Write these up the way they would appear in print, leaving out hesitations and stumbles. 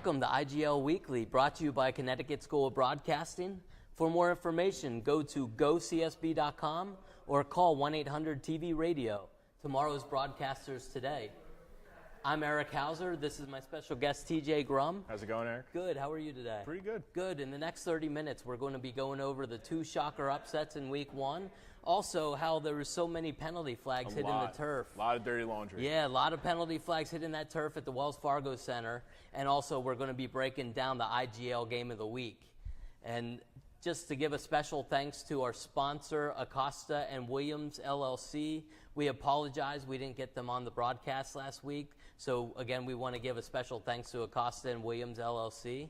Welcome to IGL Weekly, brought to you by Connecticut School of Broadcasting. For more information, go to gocsb.com or call 1-800-TV-RADIO. Tomorrow's broadcasters today. I'm Eric Hauser. This is my special guest, TJ Grum. How's it going, Eric? Good. How are you today? Pretty good. Good. In the next 30 minutes, we're going to be going over the two shocker upsets in Week 1. Also, how there were so many penalty flags hitting the turf. A lot of dirty laundry. Yeah, a lot of penalty flags hitting that turf at the Wells Fargo Center. And also, we're going to be breaking down the IGL Game of the Week. And just to give a special thanks to our sponsor, Acosta and Williams, LLC. We apologize we didn't get them on the broadcast last week. So, again, we want to give a special thanks to Acosta and Williams, LLC.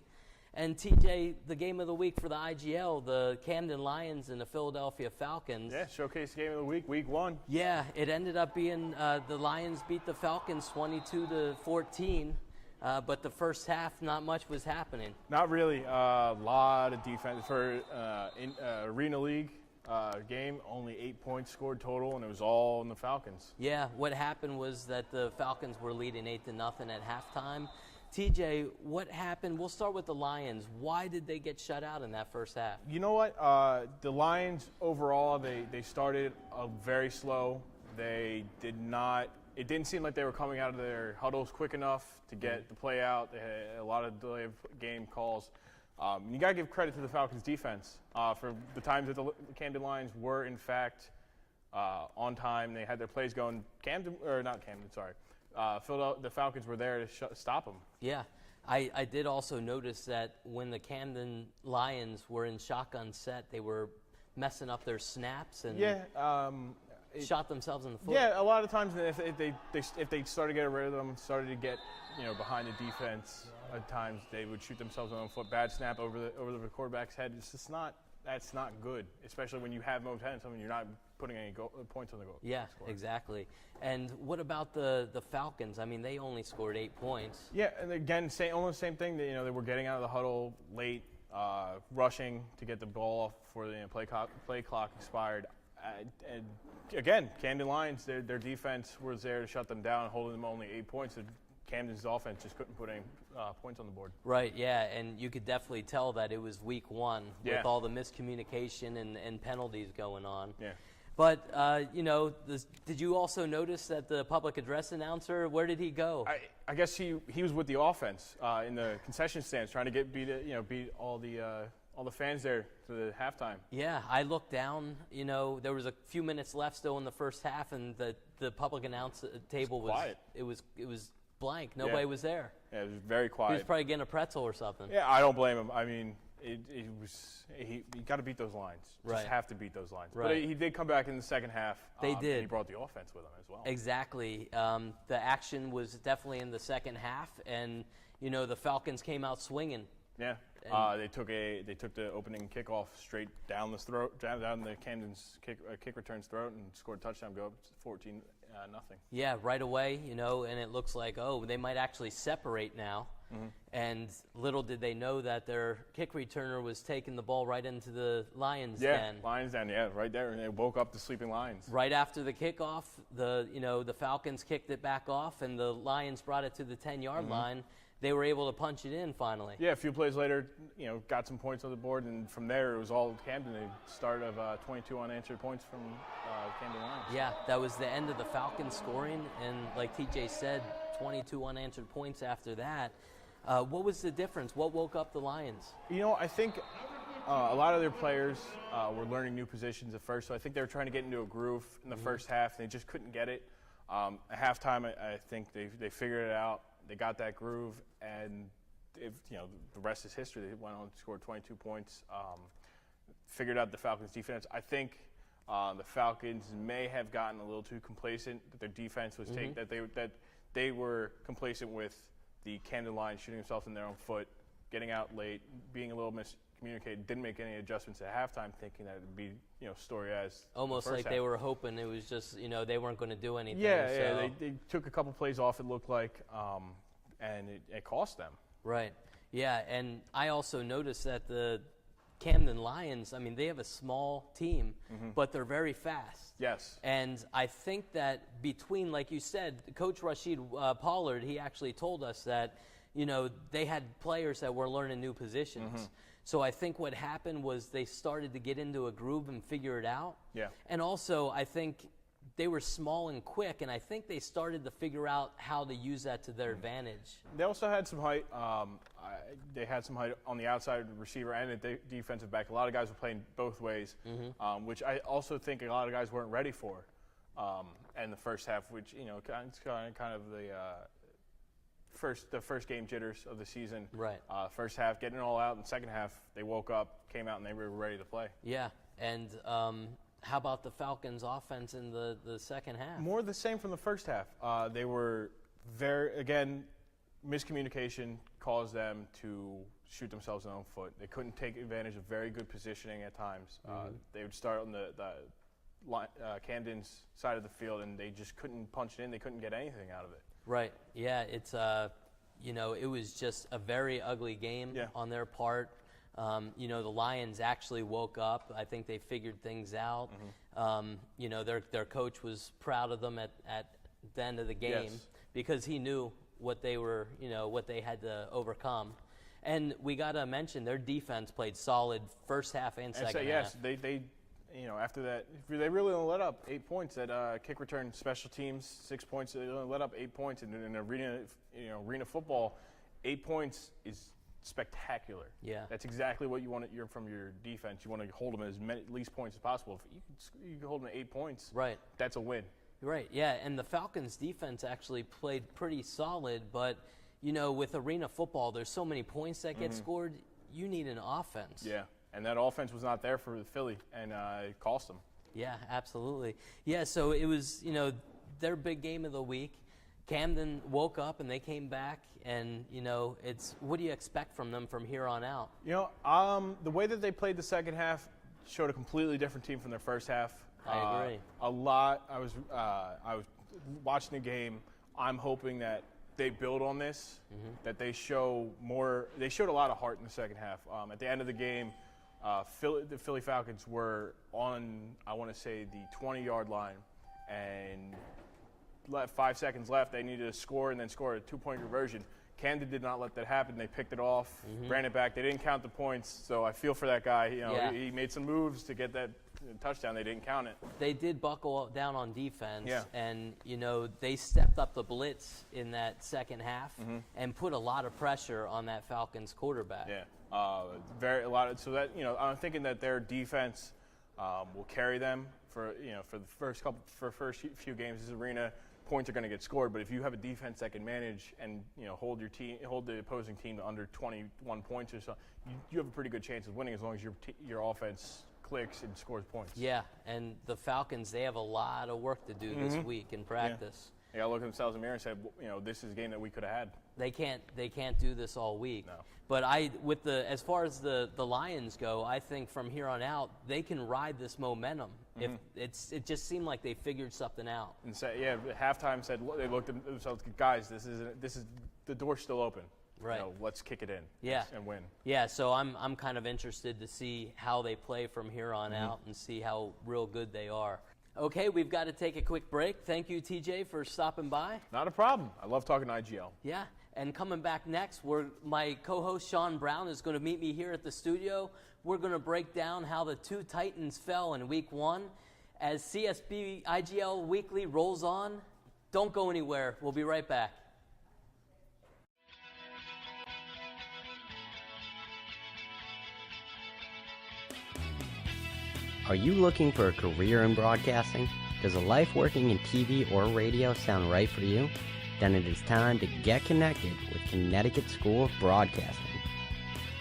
And, TJ, the game of the week for the IGL, the Camden Lions and the Philadelphia Falcons. Yeah, showcase game of the week, Week 1. Yeah, it ended up being the Lions beat the Falcons 22-14. But the first half, not much was happening. Not really. A lot of defense. For Arena League game, only 8 points scored total, and it was all in the Falcons. Yeah, what happened was that the Falcons were leading 8-0 at halftime. TJ, what happened? We'll start with the Lions. Why did they get shut out in that first half? You know what? The Lions, overall, they started very slow. They did not – it didn't seem like they were coming out of their huddles quick enough to get the play out. They had a lot of delay of game calls. You got to give credit to the Falcons' defense for the times that the Camden Lions were, in fact, on time. They had their plays going. The Falcons were there to stop them. Yeah. I did also notice that when the Camden Lions were in shotgun set, they were messing up their snaps and shot themselves in the foot. Yeah, a lot of times if they started getting rid of them, started to get behind the defense, at times they would shoot themselves in the foot. Bad snap over the quarterback's head. It's just that's not good, especially when you have momentum and you're not putting any points on the goal. Yeah, exactly. And what about the Falcons? I mean, they only scored 8 points. Yeah, and again, almost the same thing. They were getting out of the huddle late, rushing to get the ball off before the play clock expired. And again, Camden Lions, their defense was there to shut them down, holding them only 8 points. Camden's offense just couldn't put any points on the board. Right, yeah, and you could definitely tell that it was Week 1 with all the miscommunication and penalties going on. Yeah. But, did you also notice that the public address announcer, where did he go? I guess he was with the offense in the concession stands trying to beat all the fans there to the halftime. Yeah, I looked down. There was a few minutes left still in the first half, and the public announce table was quiet. It was blank. Nobody was there. Yeah, it was very quiet. He was probably getting a pretzel or something. Yeah, I don't blame him. I mean, you got to beat those lines. Right. Just have to beat those lines. Right. But he did come back in the second half. They did. And he brought the offense with him as well. Exactly. The action was definitely in the second half, and the Falcons came out swinging. Yeah. They took the opening kickoff straight down the throat, down the Camden's kick return's throat, and scored a touchdown. Go up 14-0. Yeah, right away. And it looks like they might actually separate now. Mm-hmm. And little did they know that their kick returner was taking the ball right into the Lions' den. Yeah, Lions' den. Yeah, right there, and they woke up the sleeping Lions. Right after the kickoff, the Falcons kicked it back off, and the Lions brought it to the 10-yard line. They were able to punch it in finally. Yeah, a few plays later, got some points on the board, and from there it was all Camden. They started 22 unanswered points from Camden Lions. Yeah, that was the end of the Falcons scoring, and like TJ said, 22 unanswered points after that. What was the difference? What woke up the Lions? I think a lot of their players were learning new positions at first, so I think they were trying to get into a groove in the first half, and they just couldn't get it. At halftime, I think they figured it out. They got that groove, and the rest is history. They went on to score 22 points, figured out the Falcons' defense. I think the Falcons may have gotten a little too complacent. That their defense was that they were complacent with the Camden Lions shooting themselves in their own foot, getting out late, being a little miscommunicated. Didn't make any adjustments at halftime, thinking that it would be story as almost like they were hoping it was just they weren't going to do anything. Yeah, they took a couple plays off. It looked like, and it cost them. Right. Yeah, and I also noticed that the Camden Lions, I mean, they have a small team, but they're very fast. Yes. And I think that between, like you said, Coach Rashid Pollard, he actually told us that they had players that were learning new positions. So I think what happened was they started to get into a groove and figure it out. Yeah. And also, I think they were small and quick, and I think they started to figure out how to use that to their advantage. They also had some height. They had some height on the outside receiver and the defensive back. A lot of guys were playing both ways, which I also think a lot of guys weren't ready for in the first half, which, it's kind of the first game jitters of the season. Right. First half, getting it all out, and second half, they woke up, came out, and they were ready to play. Yeah, and how about the Falcons' offense in the second half? More the same from the first half. They were miscommunication caused them to shoot themselves in their own foot. They couldn't take advantage of very good positioning at times. They would start on the Camden's side of the field, and they just couldn't punch it in. They couldn't get anything out of it. Right. Yeah, it's it was just a very ugly game on their part. The Lions actually woke up. I think they figured things out. Their coach was proud of them at the end of the game because he knew what they were, what they had to overcome. And we got to mention their defense played solid first half and second half. Yes, they after that, they really only let up 8 points at kick return, special teams, 6 points. They only let up 8 points in arena football. 8 points is spectacular. Yeah, that's exactly what you want from your defense. You want to hold them as least points as possible. If you can hold them to 8 points, right, that's a win. Right. Yeah, and the Falcons' defense actually played pretty solid, but with arena football, there's so many points that get scored. You need an offense. Yeah. And that offense was not there for Philly, and it cost them. Yeah, absolutely. Yeah, so it was, their big game of the week. Camden woke up, and they came back, and, it's what do you expect from them from here on out? The way that they played the second half showed a completely different team from their first half. I agree. I was watching the game. I'm hoping that they build on this, that they show more. They showed a lot of heart in the second half. At the end of the game, the Philly Falcons were on, I want to say, the 20-yard line, and 5 seconds left. They needed to score and then score a 2-point conversion. Camden did not let that happen. They picked it off, ran it back. They didn't count the points, so I feel for that guy. He made some moves to get that touchdown. They didn't count it. They did buckle down on defense, and they stepped up the blitz in that second half and put a lot of pressure on that Falcons quarterback. Yeah, I'm thinking that their defense will carry them for the first few games. This arena, points are going to get scored, but if you have a defense that can manage and hold the opposing team to under 21 points or so, you have a pretty good chance of winning as long as your offense clicks and scores points. Yeah, and the Falcons, they have a lot of work to do this week in practice. They got to look at themselves in the mirror and say, this is a game that we could have had. They can't do this all week. No. But as far as the Lions go, I think from here on out they can ride this momentum. It just seemed like they figured something out. And halftime said they looked at themselves, guys, this is the door's still open. Right. Let's kick it in. And win. Yeah. So I'm kind of interested to see how they play from here on out and see how real good they are. Okay, we've got to take a quick break. Thank you, TJ, for stopping by. Not a problem. I love talking to IGL. Yeah, and coming back next, my co-host Sean Brown is going to meet me here at the studio. We're going to break down how the two Titans fell in Week 1 as CSB IGL Weekly rolls on. Don't go anywhere. We'll be right back. Are you looking for a career in broadcasting? Does a life working in TV or radio sound right for you? Then it is time to get connected with Connecticut School of Broadcasting.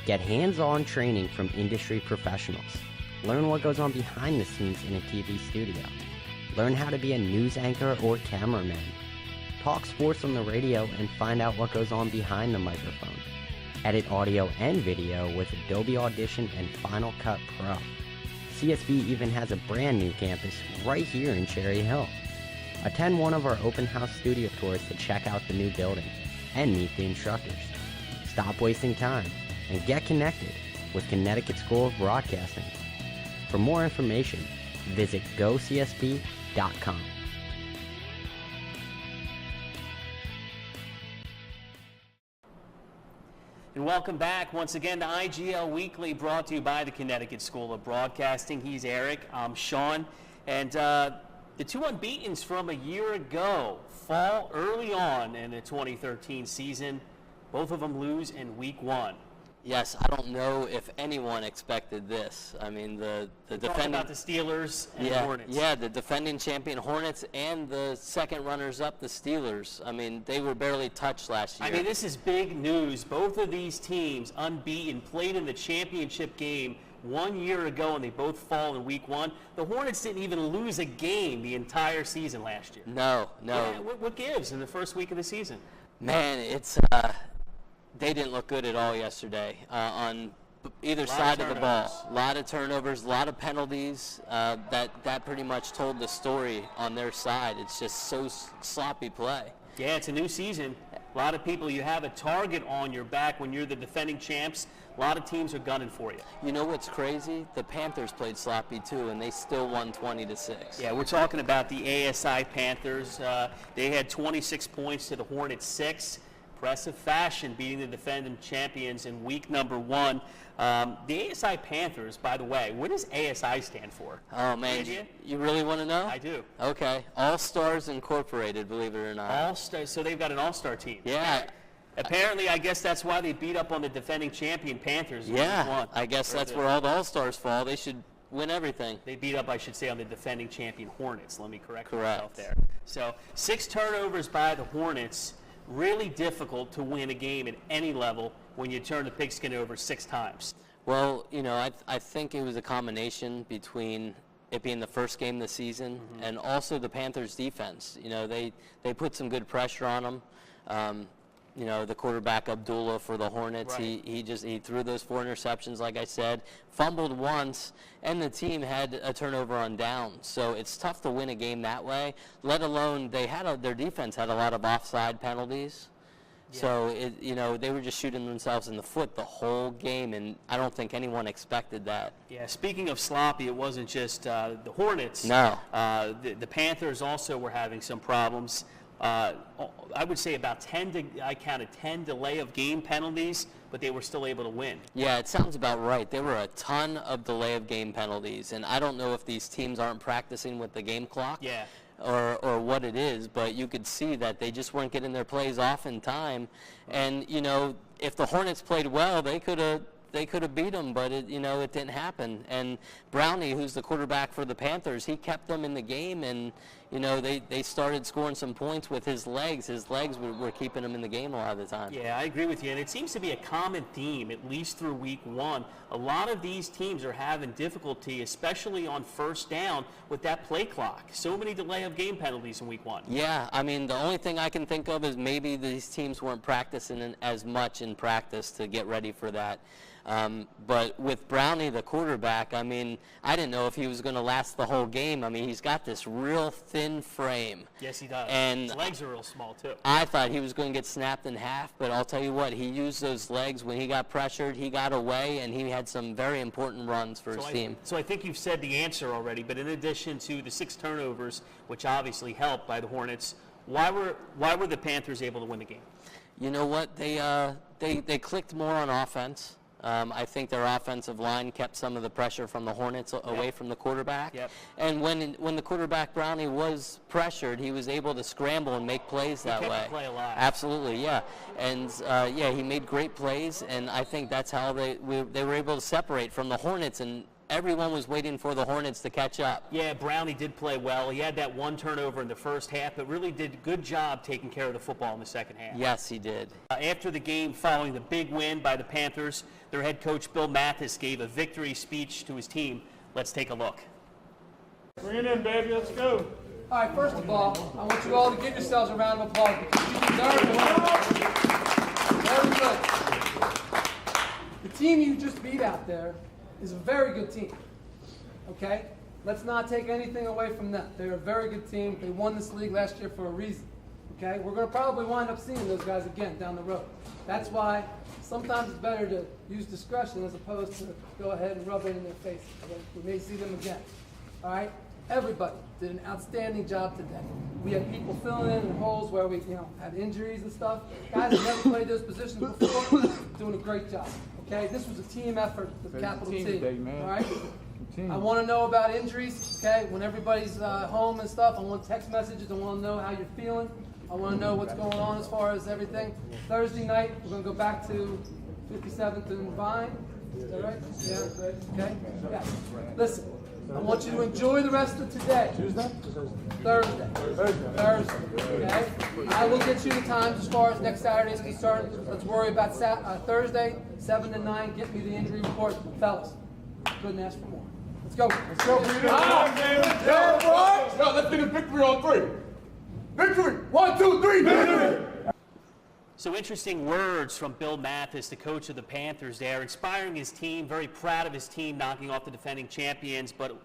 Get hands-on training from industry professionals. Learn what goes on behind the scenes in a TV studio. Learn how to be a news anchor or cameraman. Talk sports on the radio and find out what goes on behind the microphone. Edit audio and video with Adobe Audition and Final Cut Pro. CSB even has a brand new campus right here in Cherry Hill. Attend one of our open house studio tours to check out the new building and meet the instructors. Stop wasting time and get connected with Connecticut School of Broadcasting. For more information, visit gocsb.com. And welcome back once again to IGL Weekly, brought to you by the Connecticut School of Broadcasting. He's Eric, I'm Sean, and the two unbeatens from a year ago fall early on in the 2013 season. Both of them lose in week 1. Yes, I don't know if anyone expected this. I mean, the defending about the Steelers and Hornets. Yeah, the defending champion Hornets and the second runners-up, the Steelers. I mean, they were barely touched last year. I mean, this is big news. Both of these teams, unbeaten, played in the championship game 1 year ago, and they both fall in week 1. The Hornets didn't even lose a game the entire season last year. No. Yeah, what gives in the first week of the season? Man, it's they didn't look good at all yesterday on either side of the ball. A lot of turnovers, a lot of penalties. That pretty much told the story on their side. It's just so sloppy play. Yeah, it's a new season. A lot of people, you have a target on your back when you're the defending champs. A lot of teams are gunning for you. You know what's crazy? The Panthers played sloppy too, and they still won 20-6. Yeah, we're talking about the ASI Panthers. They had 26 points to the Hornets 6. Impressive fashion, beating the defending champions in week number 1. The ASI Panthers, by the way, what does ASI stand for? Oh, man, you really want to know? I do. Okay. All-Stars Incorporated, believe it or not. All-Star, so they've got an all-star team. Yeah. Apparently, I guess that's why they beat up on the defending champion Panthers. Yeah, I guess that's where all the All-Stars fall. They should win everything. They beat up, I should say, on the defending champion Hornets. Let me correct myself there. So 6 turnovers by the Hornets. Really difficult to win a game at any level when you turn the pigskin over 6 times. Well, you know, I think it was a combination between it being the first game of the season and also the Panthers' defense. You know, they put some good pressure on them. You know, the quarterback Abdullah for the Hornets, right. he threw those 4 interceptions, like I said, fumbled once, and the team had a turnover on down. So it's tough to win a game that way, let alone their defense had a lot of offside penalties. Yeah. So, you know, they were just shooting themselves in the foot the whole game, and I don't think anyone expected that. Yeah, speaking of sloppy, it wasn't just the Hornets. No. The Panthers also were having some problems. I would say about I counted 10 delay of game penalties, but they were still able to win. Yeah, it sounds about right. There were a ton of delay of game penalties, and I don't know if these teams aren't practicing with the game clock. Yeah. Or what it is, but you could see that they just weren't getting their plays off in time. And, you know, if the Hornets played well, they could have beat them, but it didn't happen. And Brownie, who's the quarterback for the Panthers, he kept them in the game, and they started scoring some points with his legs. His legs were keeping him in the game a lot of the time. Yeah, I agree with you, and it seems to be a common theme, at least through week 1. A lot of these teams are having difficulty, especially on first down, with that play clock. So many delay of game penalties in week 1. Yeah, I mean, the only thing I can think of is maybe these teams weren't practicing as much in practice to get ready for that. But with Brownie, the quarterback, I mean, I didn't know if he was going to last the whole game. I mean, he's got this real thin frame. Yes, he does. And his legs are real small, too. I thought he was going to get snapped in half, but I'll tell you what, he used those legs when he got pressured. He got away, and he had some very important runs for his team. So I think you've said the answer already, but in addition to the 6 turnovers, which obviously helped by the Hornets, why were the Panthers able to win the game? You know what? They clicked more on offense. I think their offensive line kept some of the pressure from the Hornets away from the quarterback. Yep. And when the quarterback Brownie was pressured, he was able to scramble and make plays that way. He kept the play alive. Absolutely, yeah. And he made great plays, and I think that's how they were able to separate from the Hornets, and everyone was waiting for the Hornets to catch up. Yeah, Brownie did play well. He had that 1 turnover in the first half, but really did a good job taking care of the football in the second half. Yes, he did. After the game, following the big win by the Panthers, their head coach Bill Mathis gave a victory speech to his team. Let's take a look. Bring it in, baby. Let's go. All right, first of all, I want you all to give yourselves a round of applause because you deserve it. Very good. The team you just beat out there is a very good team, okay? Let's not take anything away from them. They're a very good team. They won this league last year for a reason, okay? We're going to probably wind up seeing those guys again down the road. That's why sometimes it's better to use discretion as opposed to go ahead and rub it in their face. Okay? We may see them again, all right? Everybody did an outstanding job today. We had people filling in holes where we, had injuries and stuff. Guys have never played those positions before. doing a great job. Okay, this was a team effort with a capital T. Today, man. All right. I want to know about injuries. Okay, when everybody's home and stuff, I want text messages. I want to know how you're feeling. I want to know what's going on as far as everything. Thursday night, we're going to go back to 57th and Vine. Is that right? Yeah. Okay. Yeah. Listen, I want you to enjoy the rest of today. Tuesday? Thursday. Okay. I will get you the times as far as next Saturday is concerned. Let's worry about Thursday, 7 to 9. Get me the injury report, fellas. Couldn't ask for more. Let's go. Let's go. Yo, let's get a victory on 3. Victory! 1, 2, 3, victory! So interesting words from Bill Mathis, the coach of the Panthers there, inspiring his team, very proud of his team knocking off the defending champions, but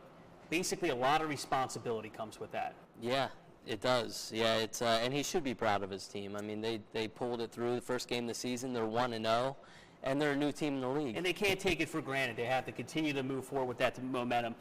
basically a lot of responsibility comes with that. Yeah, it does. Yeah, it's and he should be proud of his team. I mean, they pulled it through the first game of the season. They're 1-0. And they're a new team in the league. And they can't take it for granted. They have to continue to move forward with that momentum.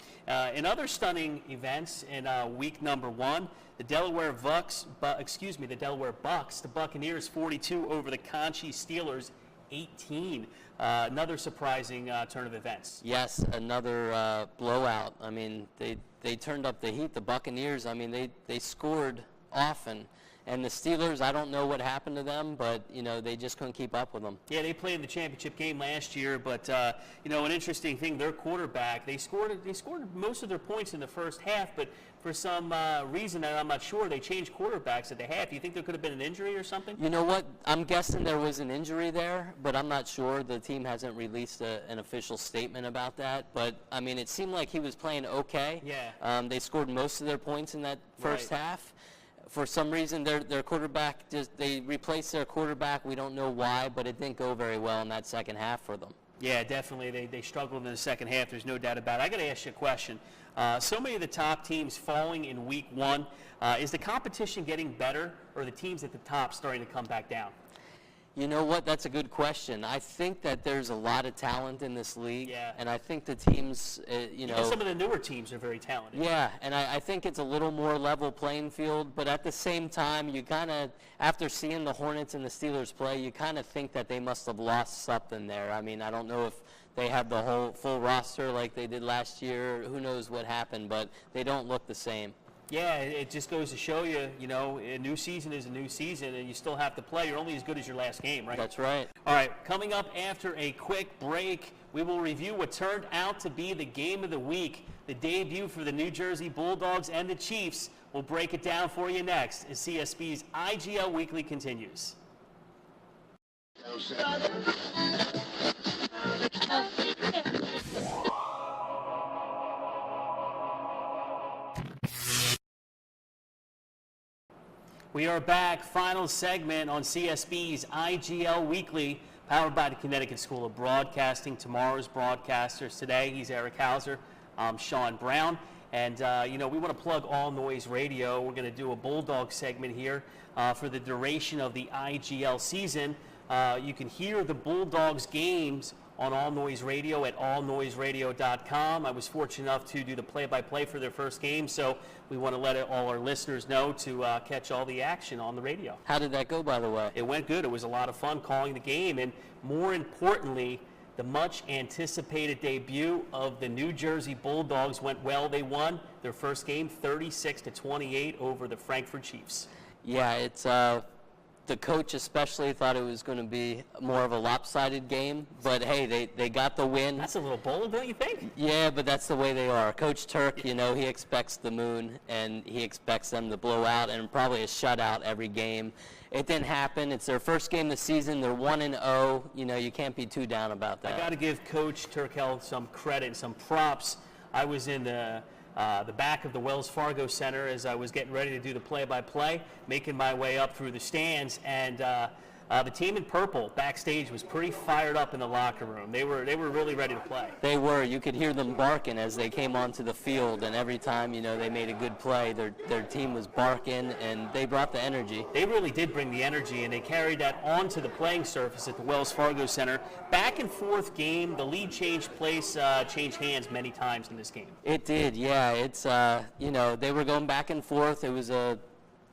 In other stunning events in week number 1, the Delaware Bucks, the Buccaneers 42 over the Conchie Steelers 18. Another surprising turn of events. Yes, another blowout. I mean, they turned up the heat. The Buccaneers, I mean, they scored often. And the Steelers, I don't know what happened to them, but, you know, they just couldn't keep up with them. Yeah, they played in the championship game last year, but, you know, an interesting thing, their quarterback, they scored most of their points in the first half, but for some reason that I'm not sure, they changed quarterbacks at the half. Do you think there could have been an injury or something? You know what? I'm guessing there was an injury there, but I'm not sure. The team hasn't released an official statement about that. But, I mean, it seemed like he was playing okay. Yeah. They scored most of their points in that first half. For some reason, their quarterback, they replaced their quarterback. We don't know why, but it didn't go very well in that second half for them. Yeah, definitely. They struggled in the second half. There's no doubt about it. I got to ask you a question. So many of the top teams falling in week 1. Is the competition getting better, or are the teams at the top starting to come back down? You know what? That's a good question. I think that there's a lot of talent in this league, Yeah. and I think the teams, you know. Even some of the newer teams are very talented. Yeah, and I think it's a little more level playing field, but at the same time, you kind of, after seeing the Hornets and the Steelers play, you kind of think that they must have lost something there. I mean, I don't know if they have the whole full roster like they did last year. Who knows what happened, but they don't look the same. Yeah, it just goes to show you, you know, a new season is a new season, and you still have to play. You're only as good as your last game, right? That's right. All right, coming up after a quick break, we will review what turned out to be the game of the week, the debut for the New Jersey Bulldogs and the Chiefs. We'll break it down for you next as CSB's IGL Weekly continues. We are back, final segment on CSB's IGL Weekly, powered by the Connecticut School of Broadcasting. Tomorrow's broadcasters today, he's Eric Hauser, I'm Sean Brown. And, you know, we want to plug All Noise Radio. We're going to do a Bulldog segment here for the duration of the IGL season. You can hear the Bulldogs games on All Noise Radio at allnoiseradio.com. I was fortunate enough to do the play-by-play for their first game, so we want to let all our listeners know to catch all the action on the radio. How did that go, by the way? It went good. It was a lot of fun calling the game, and more importantly, the much-anticipated debut of the New Jersey Bulldogs went well. They won their first game 36-28 over the Frankfurt Chiefs. Yeah, it's the coach especially thought it was going to be more of a lopsided game, but hey, they got the win. That's a little bold, don't you think? Yeah, but that's the way they are. Coach Turk, you know, he expects the moon, and he expects them to blow out and probably a shutout every game. It didn't happen. It's their first game this season. They're 1-0. You know, you can't be too down about that. I got to give Coach Turkel some credit and some props. I was in the back of the Wells Fargo Center as I was getting ready to do the play-by-play, making my way up through the stands, and the team in purple backstage was pretty fired up in the locker room. They were really ready to play. They were. You could hear them barking as they came onto the field, and every time, you know, they made a good play, their team was barking, and they brought the energy. They really did bring the energy, and they carried that onto the playing surface at the Wells Fargo Center. Back and forth game. The lead changed hands many times in this game. It did, yeah. It's, you know, they were going back and forth. It was a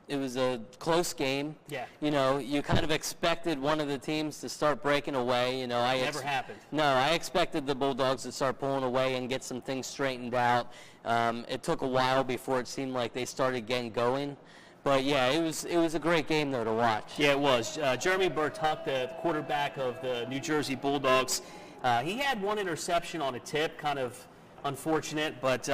a close game. Yeah. You know, you kind of expected one of the teams to start breaking away. You know, Never happened. No, I expected the Bulldogs to start pulling away and get some things straightened out. It took a while before it seemed like they started getting going. But yeah, it was a great game though to watch. Yeah, it was. Jeremy Bertuck, the quarterback of the New Jersey Bulldogs, he had one interception on a tip, kind of unfortunate, but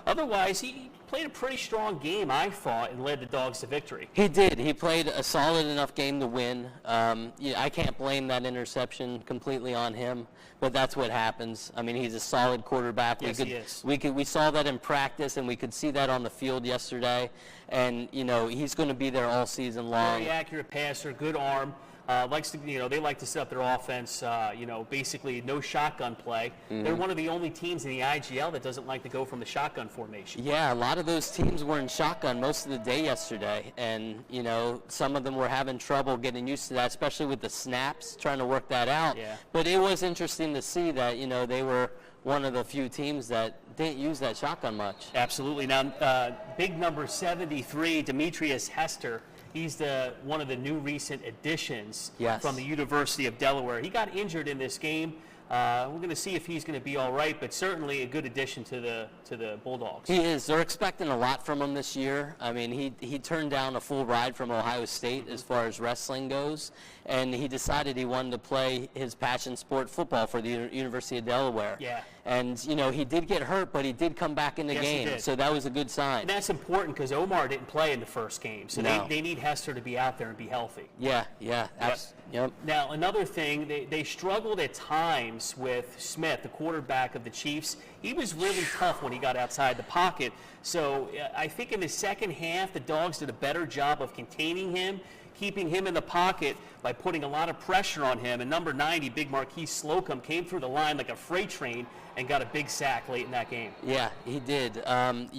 otherwise he played a pretty strong game, I thought, and led the Dogs to victory. He did. He played a solid enough game to win. I can't blame that interception completely on him, but that's what happens. I mean, he's a solid quarterback. Yes, he is. We saw that in practice, and we could see that on the field yesterday. And, you know, he's going to be there all season long. Very accurate passer, good arm. Likes to, you know, they like to set up their offense, you know, basically no shotgun play. They're one of the only teams in the IGL that doesn't like to go from the shotgun formation. Yeah, a lot of those teams were in shotgun most of the day yesterday, and, you know, some of them were having trouble getting used to that, especially with the snaps, trying to work that out. Yeah. But it was interesting to see that, you know, they were one of the few teams that didn't use that shotgun much. Absolutely. Now, big number 73, Demetrius Hester. He's one of the new recent additions from the University of Delaware. He got injured in this game. We're going to see if he's going to be all right, but certainly a good addition to the Bulldogs. He is. They're expecting a lot from him this year. I mean, he turned down a full ride from Ohio State as far as wrestling goes, and he decided he wanted to play his passion sport, football, for the University of Delaware. Yeah. And, you know, he did get hurt, but he did come back in the game, so that was a good sign. And that's important because Omar didn't play in the first game, so they need Hester to be out there and be healthy. Yeah. Yep. Now, another thing, they struggled at times with Smith, the quarterback of the Chiefs. He was really tough when he got outside the pocket. So I think in the second half, the Dogs did a better job of containing him, keeping him in the pocket by putting a lot of pressure on him. And number 90, Big Marquise Slocum, came through the line like a freight train and got a big sack late in that game. Yeah, he did.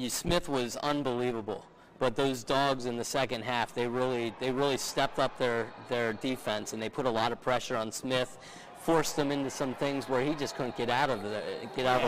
Smith was unbelievable. But those Dogs in the second half, they really stepped up their defense, and they put a lot of pressure on Smith, forced him into some things where he just couldn't get out of the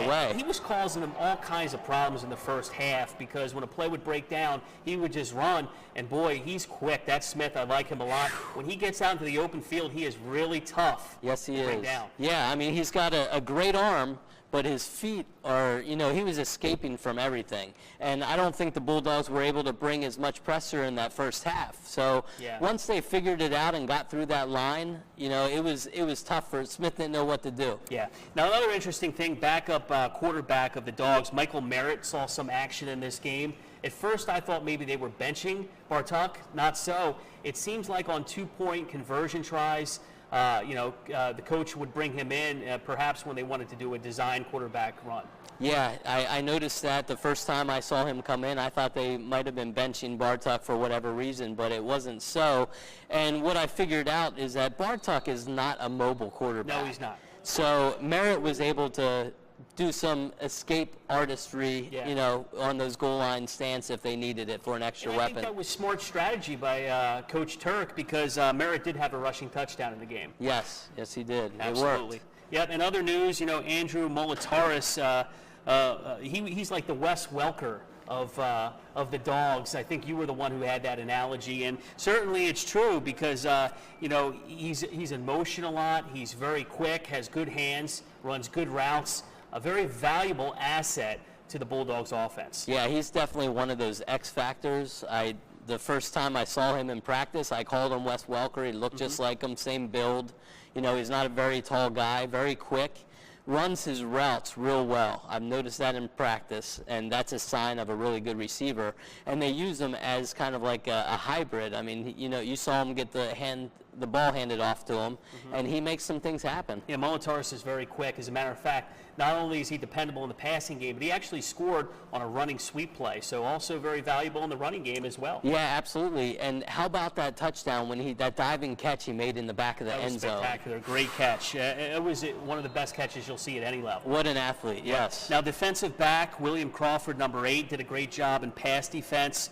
way. He was causing them all kinds of problems in the first half because when a play would break down, he would just run, and boy, he's quick. That's Smith. I like him a lot. When he gets out into the open field, he is really tough. Yes, he to bring is. Down. Yeah, I mean, he's got a great arm, but his feet are, you know, he was escaping from everything. And I don't think the Bulldogs were able to bring as much pressure in that first half. So once they figured it out and got through that line, you know, it was tough for Smith, didn't know what to do. Yeah. Now, another interesting thing, backup quarterback of the Dogs, Michael Merritt, saw some action in this game. At first, I thought maybe they were benching Bartuck. Not so. It seems like on 2-point conversion tries, the coach would bring him in perhaps when they wanted to do a design quarterback run. Yeah, I noticed that the first time I saw him come in. I thought they might have been benching Bartuck for whatever reason, but it wasn't so. And what I figured out is that Bartuck is not a mobile quarterback. No, he's not. So Merritt was able to do some escape artistry, you know, on those goal line stance if they needed it for an extra weapon. I think that was smart strategy by Coach Turk because Merritt did have a rushing touchdown in the game. Yes, he did. Absolutely. It worked. Yep. In other news, you know, Andrew Molitaris, he's like the Wes Welker of the Dogs. I think you were the one who had that analogy, and certainly it's true because you know, he's in motion a lot. He's very quick, has good hands, runs good routes. A very valuable asset to the Bulldogs offense. Yeah, he's definitely one of those X factors. The first time I saw him in practice, I called him Wes Welker. He looked just like him, same build. You know, he's not a very tall guy, very quick. Runs his routes real well. I've noticed that in practice, and that's a sign of a really good receiver. And they use him as kind of like a hybrid. I mean, you know, you saw him get the ball handed off to him, and he makes some things happen. Yeah, Molitaris is very quick. As a matter of fact, not only is he dependable in the passing game, but he actually scored on a running sweep play, so also very valuable in the running game as well. Yeah, absolutely. And how about that touchdown when that diving catch he made in the back of the end zone? Spectacular, great catch. It was one of the best catches you'll see at any level. What an athlete, yes. Now, defensive back William Crawford, number 8, did a great job in pass defense.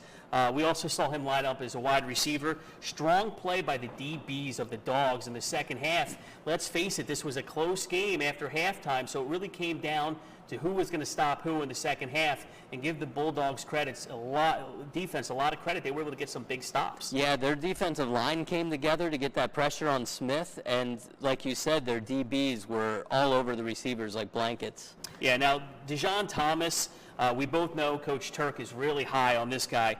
We also saw him line up as a wide receiver. Strong play by the DBs of the Dogs in the second half. Let's face it, this was a close game after halftime, so it really came down to who was going to stop who in the second half, and give the Bulldogs a lot of credit. They were able to get some big stops. Yeah, their defensive line came together to get that pressure on Smith, and like you said, their DBs were all over the receivers like blankets. Yeah, now Dejon Thomas, we both know Coach Turk is really high on this guy.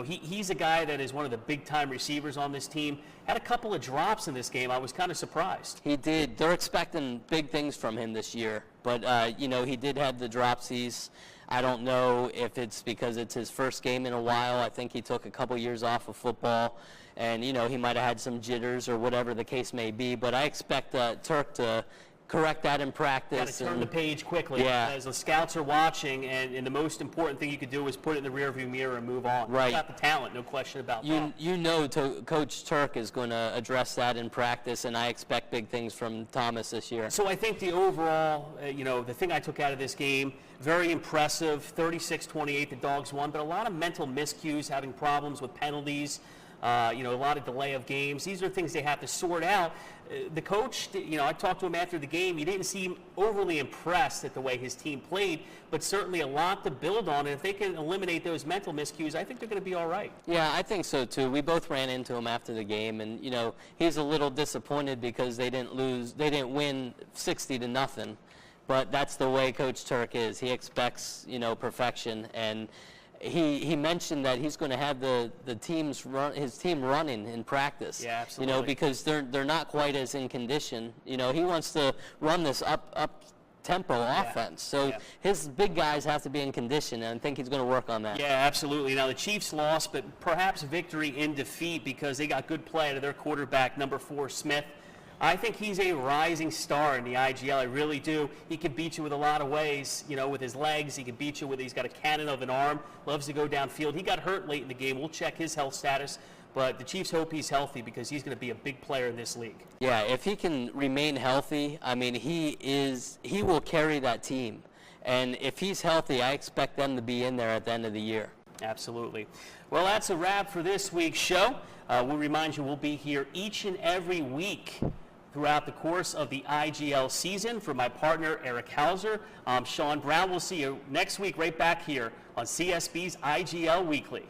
He's a guy that is one of the big-time receivers on this team. Had a couple of drops in this game. I was kind of surprised. He did. They're expecting big things from him this year. But, he did have the dropsies. I don't know if it's because it's his first game in a while. I think he took a couple years off of football. And, he might have had some jitters or whatever the case may be. But I expect Turk to correct that in practice. Got to turn the page quickly. Yeah. As the scouts are watching, and the most important thing you could do is put it in the rearview mirror and move on. Right. He's got the talent, no question about that. Coach Turk is going to address that in practice, and I expect big things from Thomas this year. So I think the overall, the thing I took out of this game, very impressive, 36-28, the Dogs won, but a lot of mental miscues, having problems with penalties, a lot of delay of games. These are things they have to sort out. The coach, I talked to him after the game. He didn't seem overly impressed at the way his team played, but certainly a lot to build on. And if they can eliminate those mental miscues, I think they're going to be all right. Yeah, I think so too. We both ran into him after the game, and he's a little disappointed because they didn't win 60-0. But that's the way Coach Turk is. He expects perfection, and he mentioned that he's going to have his team running in practice. Yeah, absolutely. Because they're not quite as in condition. He wants to run this up tempo offense. So his big guys have to be in condition, and I think he's going to work on that. Yeah, absolutely. Now the Chiefs lost, but perhaps victory in defeat because they got good play out of their quarterback, number 4, Smith. I think he's a rising star in the IGL. I really do. He can beat you with a lot of ways, with his legs. He can beat you he's got a cannon of an arm, loves to go downfield. He got hurt late in the game. We'll check his health status, but the Chiefs hope he's healthy because he's going to be a big player in this league. Yeah, if he can remain healthy, he will carry that team. And if he's healthy, I expect them to be in there at the end of the year. Absolutely. Well, that's a wrap for this week's show. We'll remind you we'll be here each and every week throughout the course of the IGL season. For my partner, Eric Hauser, I'm Sean Brown. We'll see you next week right back here on CSB's IGL Weekly.